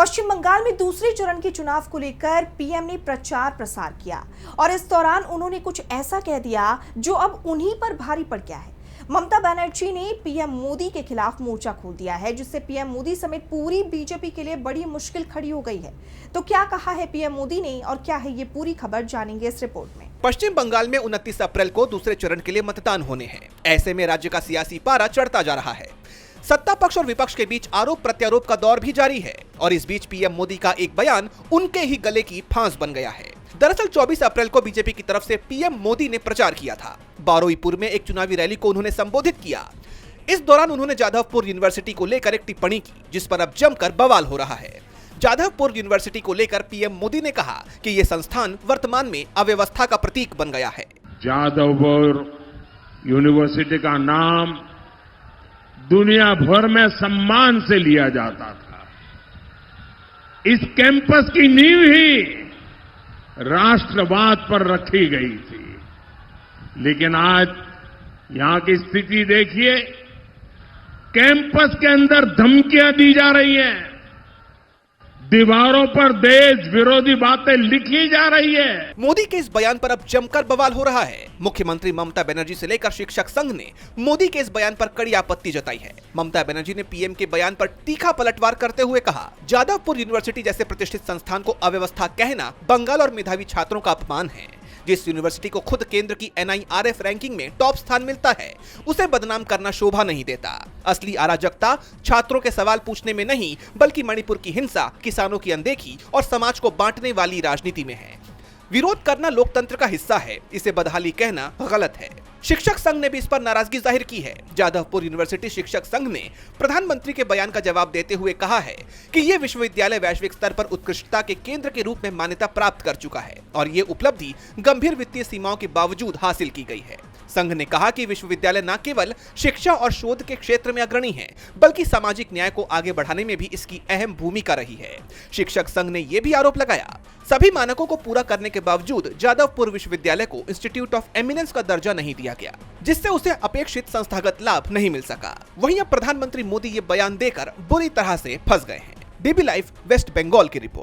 पश्चिम बंगाल में दूसरे चरण के चुनाव को लेकर पीएम ने प्रचार प्रसार किया और इस दौरान उन्होंने कुछ ऐसा कह दिया जो अब उन्हीं पर भारी पड़ गया है। ममता बनर्जी ने पीएम मोदी के खिलाफ मोर्चा खोल दिया है, जिससे पीएम मोदी समेत पूरी बीजेपी के लिए बड़ी मुश्किल खड़ी हो गई है। तो क्या कहा है पीएम मोदी ने और क्या है ये पूरी खबर, जानेंगे इस रिपोर्ट में। पश्चिम बंगाल में 29 अप्रैल को दूसरे चरण के लिए मतदान होने हैं। ऐसे में राज्य का सियासी पारा चढ़ता जा रहा है। सत्ता पक्ष और विपक्ष के बीच आरोप प्रत्यारोप का दौर भी जारी है और इस बीच पीएम मोदी का एक बयान उनके ही गले की फांस बन गया है। दरअसल 24 अप्रैल को बीजेपी की तरफ से पीएम मोदी ने प्रचार किया था। बारुईपुर में एक चुनावी रैली को उन्होंने संबोधित किया। इस दौरान उन्होंने जाधवपुर यूनिवर्सिटी को लेकर एक टिप्पणी की, जिस पर अब जमकर बवाल हो रहा है। जाधवपुर यूनिवर्सिटी को लेकर पीएम मोदी ने कहा कि ये संस्थान वर्तमान में अव्यवस्था का प्रतीक बन गया है। जाधवपुर यूनिवर्सिटी का नाम दुनिया भर में सम्मान से लिया जाता था। इस कैंपस की नींव ही राष्ट्रवाद पर रखी गई थी, लेकिन आज यहां की स्थिति देखिए। कैंपस के अंदर धमकियां दी जा रही हैं, दीवारों पर देश विरोधी बातें लिखी जा रही है। मोदी के इस बयान पर अब जमकर बवाल हो रहा है। मुख्यमंत्री ममता बनर्जी से लेकर शिक्षक संघ ने मोदी के इस बयान पर कड़ी आपत्ति जताई है। ममता बनर्जी ने पीएम के बयान पर तीखा पलटवार करते हुए कहा, जाधवपुर यूनिवर्सिटी जैसे प्रतिष्ठित संस्थान को अव्यवस्था कहना बंगाल और मेधावी छात्रों का अपमान है। जिस यूनिवर्सिटी को खुद केंद्र की NIRF रैंकिंग में टॉप स्थान मिलता है, उसे बदनाम करना शोभा नहीं देता। असली अराजकता छात्रों के सवाल पूछने में नहीं, बल्कि मणिपुर की हिंसा, किसानों की अनदेखी और समाज को बांटने वाली राजनीति में है। विरोध करना लोकतंत्र का हिस्सा है, इसे बदहाली कहना गलत है। शिक्षक संघ ने भी इस पर नाराजगी जाहिर की है। जाधवपुर यूनिवर्सिटी शिक्षक संघ ने प्रधानमंत्री के बयान का जवाब देते हुए कहा है कि ये विश्वविद्यालय वैश्विक स्तर पर उत्कृष्टता के केंद्र के रूप में मान्यता प्राप्त कर चुका है और ये उपलब्धि गंभीर वित्तीय सीमाओं के बावजूद हासिल की गई है। संघ ने कहा कि विश्वविद्यालय न केवल शिक्षा और शोध के क्षेत्र में अग्रणी है, बल्कि सामाजिक न्याय को आगे बढ़ाने में भी इसकी अहम भूमिका रही है। शिक्षक संघ ने यह भी आरोप लगाया, सभी मानकों को पूरा करने के बावजूद जाधवपुर विश्वविद्यालय को इंस्टीट्यूट ऑफ एमिनेंस का दर्जा नहीं दिया गया, जिससे उसे अपेक्षित संस्थागत लाभ नहीं मिल सका। वहीं अब प्रधानमंत्री मोदी ये बयान देकर बुरी तरह से फंस गए हैं। DB लाइव वेस्ट बंगाल की रिपोर्ट।